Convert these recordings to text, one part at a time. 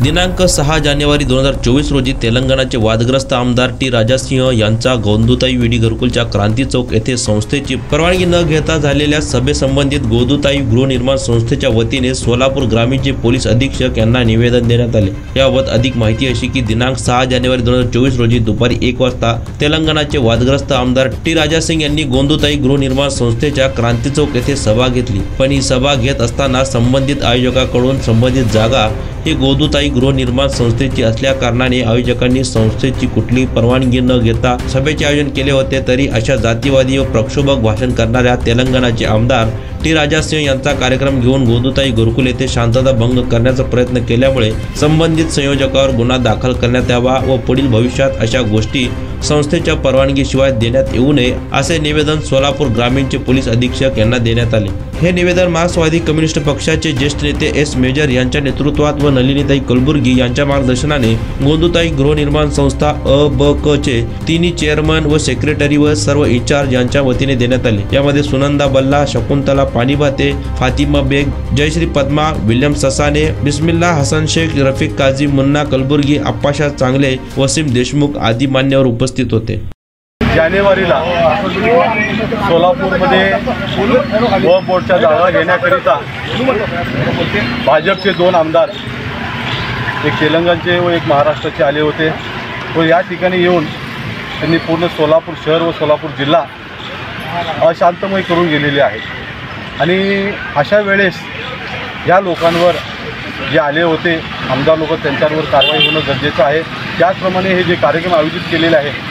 दिनांक 6 जानेवारी 2024 रोजी तेलंगणाचे वादग्रस्त आमदार टी राजासिंह यांचा गोंदुताई विडी घरकुलच्या क्रांती चौक येथे संस्थेची परवानगी न घेता झालेल्या सभेसंबंधित गोंदुताई गृहनिर्माण संस्थेच्या वतीने सोलापूर ग्रामीणचे पोलीस अधीक्षक यांना निवेदन देण्यात आले। याबाबत अधिक माहिती अशी की दिनांक 6 जानेवारी 2024 रोजी दुपारी 1 वाजता तेलंगणाचे वादग्रस्त आमदार टी राजासिंह यांनी गोंदुताई गृहनिर्माण संस्थेच्या क्रांती चौक येथे सभा घेतली। पण ही सभा घेत असताना संबंधित आयोजकांकडून संबंधित जागा ही गोंदुताई गृहनिर्माण संस्थेची असल्या कारणाने आयोजकांनी संस्थेची कुठलीही परवानगी न घेता सभेचे आयोजन केले होते। तरी अशा जातीवादी व प्रक्षोभक भाषण करणाऱ्या तेलंगणाचे आमदार टी राजासिंह यांचा कार्यक्रम घेऊन गोंदुताई घरकुल येथे शांतता भंग करण्याचा प्रयत्न केल्यामुळे संबंधित संयोजकावर गुन्हा दाखल करण्यात यावा व पुढील भविष्यात अशा गोष्टी संस्थेच्या परवानगीशिवाय देण्यात येऊ नये असे निवेदन सोलापूर ग्रामीणचे पोलीस अधीक्षक यांना देण्यात आले। हे निवेदन मार्क्सवादी कम्युनिस्ट पक्षाचे ज्येष्ठ नेते एस मेजर यांच्या नेतृत्वात व नलिनीताई कलबुर्गी यांच्या मार्गदर्शनाने गोंदुताई गृहनिर्माण संस्था ब चे तिन्ही चेअरमन व सेक्रेटरी व सर्व इंचार्ज यांच्या वतीने देण्यात आले। यामध्ये सुनंदा बल्ला, शकुंतला पाणीभाते, फातिमा बेग, जयश्री पद्मा, विल्यम ससाने, बिस्मिल्ला हसन शेख, रफिक काझी, मुन्ना कलबुर्गी, अप्पाशा चांगले, वसीम देशमुख आदी मान्यवर उपस्थित होते। जानेवारीला सोलापूरमध्ये वक्फ बोर्डच्या जागा घेण्याकरिता भाजपचे 2 आमदार, एक तेलंगणचे व एक महाराष्ट्राचे आले होते व या ठिकाणी येऊन त्यांनी पूर्ण सोलापूर शहर व सोलापूर जिल्हा अशांतमय करून गेलेले आहेत। आणि अशा वेळेस या लोकांवर जे आले होते आमदार लोक त्यांच्यावर कारवाई होणं गरजेचं आहे। त्याचप्रमाणे हे जे कार्यक्रम आयोजित केलेले आहेत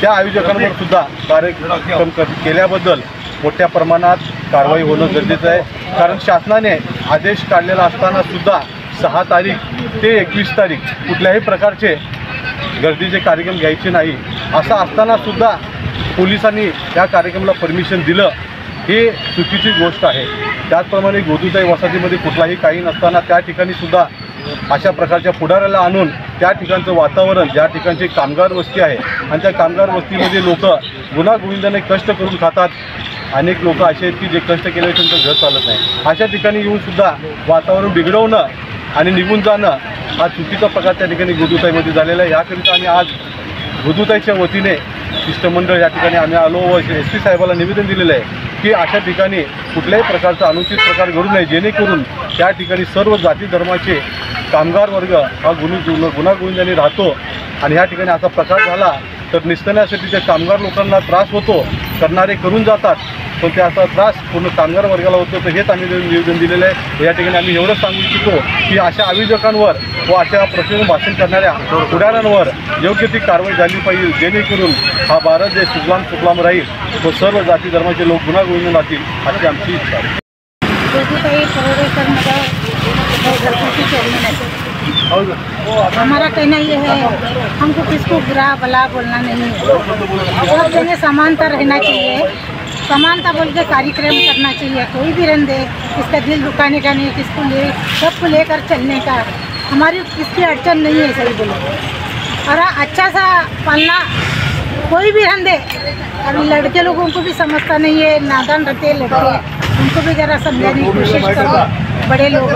त्या आयोजकांवर सुद्धा कार्यक्रम केल्याबद्दल मोठ्या प्रमाणात कारवाई होणं गरजेचं आहे। कारण शासनाने आदेश काढलेला असताना सुद्धा 6 तारीख ते 21 तारीख कुठल्याही प्रकारचे गर्दीचे कार्यक्रम घ्यायचे नाही असं असताना सुद्धा पोलिसांनी या कार्यक्रमाला परमिशन दिलं, हे चुकीची गोष्ट आहे। त्याचप्रमाणे गोंदुताई वसाहतीमध्ये कुठलाही काही नसताना त्या ठिकाणी सुद्धा अशा प्रकारच्या पुढाऱ्याला आणून त्या ठिकाणचं वातावरण, ज्या ठिकाणची कामगार वस्ती आहे आणि त्या कामगार वस्तीमध्ये लोक गुण्यागोविंदाने कष्ट करून खातात। अनेक लोक असे आहेत की जे कष्ट केल्याशिवाय त्यांचं घर चालत नाही। अशा ठिकाणी येऊन सुद्धा वातावरण बिघडवणं आणि निघून जाणं हा चुकीचा प्रकार त्या ठिकाणी गोंदुताईमध्ये झालेला आहे। याकरिता आम्ही आज गोंदुताईच्या वतीने शिष्टमंडळ या ठिकाणी आम्ही आलो व SP साहेबाला निवेदन दिलेलं आहे की अशा ठिकाणी कुठल्याही प्रकारचा अनुचित प्रकार घडू नये, जेणेकरून त्या ठिकाणी सर्व जाती धर्माचे कामगार वर्ग हा गुण्यागोविंदाने राहतो। आणि ह्या ठिकाणी असा प्रकार झाला तर निसटण्यासाठी त्या कामगार लोकांना त्रास होतो, करणारे करून जातात, पण त्याचा त्रास पूर्ण कामगार वर्गाला होतो। तर हेच आम्ही निवेदन दिलेलं आहे। या ठिकाणी आम्ही एवढंच सांगू इच्छितो की अशा आयोजकांवर व अशा प्रश्न भाषण करणाऱ्या पुढाऱ्यांवर योग्य ती कारवाई झाली पाहिजे, जेणेकरून हा भारत देश सुजलाम राहील व सर्व जाती धर्माचे लोक गुण्यागोविंदाने राहतील अशी आमची इच्छा आहे। हमारा कहना ये है, हमको किसको बुरा भला बोलना नहीं है। सब जगह समानता रहना चाहिए, समानता बोल के कार्यक्रम करना चाहिए। कोई भी रहने दे, किसका दिल दुखाने का नहीं, किसको ले सबको लेकर चलने का। हमारी किसकी अड़चन नहीं है, सही बोलो। और अच्छा सा पालना कोई भी रहने दे। अभी लड़के लोगों को भी समझता नहीं है, नादान रहते लड़के, उनको भी ज़रा समझाने की कोशिश करो बड़े लोग।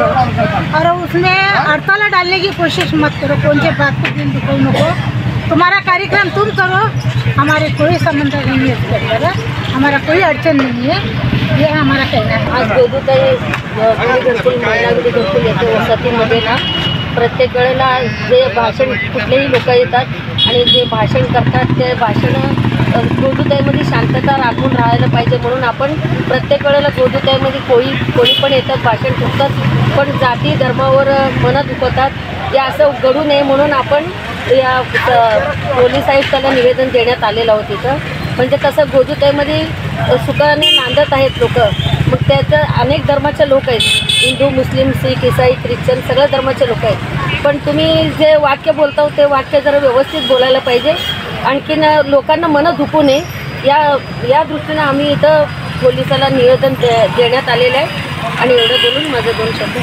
और उसमें हड़ताल डालने की कोशिश मत करो, कौन से बात को दिल दुखाओ नको। तुम्हारा कार्यक्रम तुम करो, हमारे कोई संबंध नहीं है इसके अंदर, हमारा कोई अड़चन नहीं है, ये हमारा कहना है। आज गोंदुताई घरकुल महिला विडी घरकुल येथे वसाहतीमध्ये ना प्रत्येक वेळेला जे भाषण कुठलेही लोक येतात आणि जे भाषण करतात ते भाषण गोंदुताईमध्ये शांतता राखून राहायला पाहिजे, म्हणून आपण प्रत्येक वेळेला गोंदुताईमध्ये कोणी पण येतात, भाषण ठोकतात, पण जाती धर्मावर मनं दुखवतात, हे असं घडू नये म्हणून आपण या पोलीस आयुक्ताला निवेदन देण्यात आलेलं होतं तिथं। म्हणजे कसं गोंदुताईमध्ये सुखाने नांदत आहेत लोक, मग त्याचं अनेक धर्माचे लोक आहेत, हिंदू, मुस्लिम, शीख, ईसाई, ख्रिश्चन सगळ्या धर्माचे लोक आहेत। पण तुम्ही जे वाक्य बोलता ते वाक्य जरा व्यवस्थित बोलायला पाहिजे, आणखीन लोकांना मनं दुखू नये या दृष्टीनं आम्ही इथं पोलिसाला निवेदन देण्यात आलेलं आहे। आणि एवढं बोलून माझे 2 शब्द